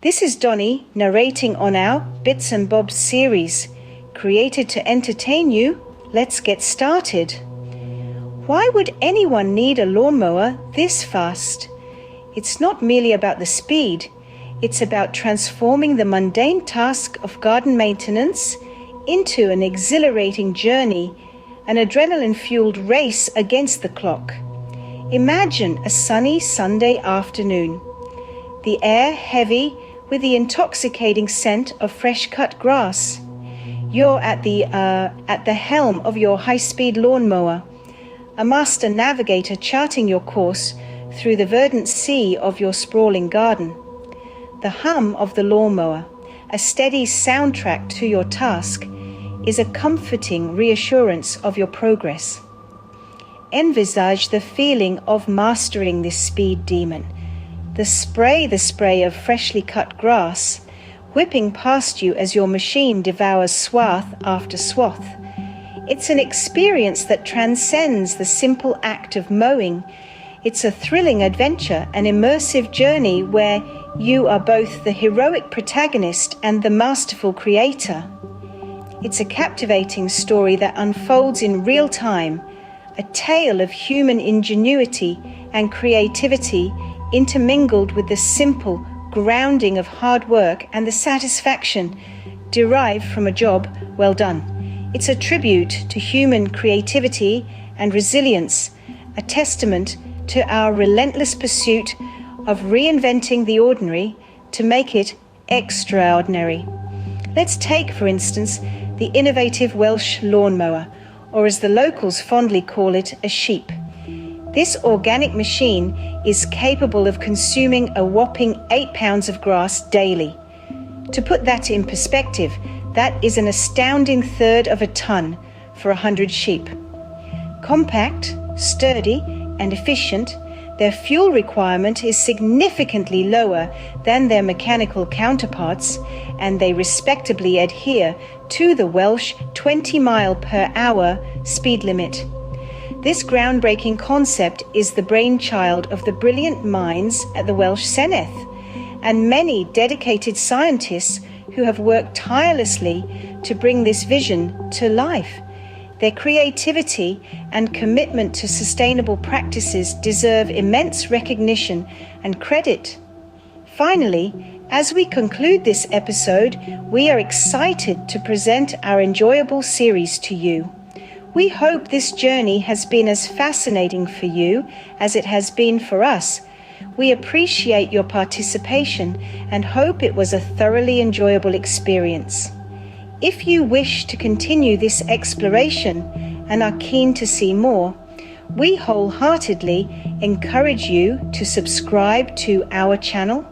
This is Donnie narrating on our Bits and Bobs series. Created to entertain you, let's get started. Why would anyone need a lawnmower this fast? It's not merely about the speed, it's about transforming the mundane task of garden maintenance into an exhilarating journey, an adrenaline-fueled race against the clock. Imagine a sunny Sunday afternoon. The air heavy with the intoxicating scent of fresh-cut grass. You're at the helm of your high-speed lawnmower, a master navigator charting your course through the verdant sea of your sprawling garden. The hum of the lawnmower, a steady soundtrack to your task, is a comforting reassurance of your progress. Envisage the feeling of mastering this speed demon. The spray of freshly cut grass, whipping past you as your machine devours swath after swath. It's an experience that transcends the simple act of mowing. It's a thrilling adventure, an immersive journey where you are both the heroic protagonist and the masterful creator. It's a captivating story that unfolds in real time, a tale of human ingenuity and creativity intermingled with the simple grounding of hard work and the satisfaction derived from a job well done. It's a tribute to human creativity and resilience, a testament to our relentless pursuit of reinventing the ordinary to make it extraordinary. Let's take, for instance, the innovative Welsh lawnmower, or as the locals fondly call it, a sheep. This organic machine is capable of consuming a whopping 8 pounds of grass daily. To put that in perspective, that is an astounding third of a ton for 100 sheep. Compact, sturdy, and efficient, their fuel requirement is significantly lower than their mechanical counterparts, and they respectably adhere to the Welsh 20-mile-per-hour speed limit. This groundbreaking concept is the brainchild of the brilliant minds at the Welsh Senedd and many dedicated scientists who have worked tirelessly to bring this vision to life. Their creativity and commitment to sustainable practices deserve immense recognition and credit. Finally, as we conclude this episode, we are excited to present our enjoyable series to you. We hope this journey has been as fascinating for you as it has been for us. We appreciate your participation and hope it was a thoroughly enjoyable experience. If you wish to continue this exploration and are keen to see more, we wholeheartedly encourage you to subscribe to our channel.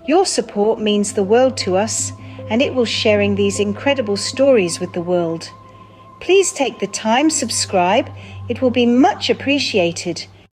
Your support means the world to us, and it will sharing these incredible stories with the world. Please take the time, subscribe. It will be much appreciated.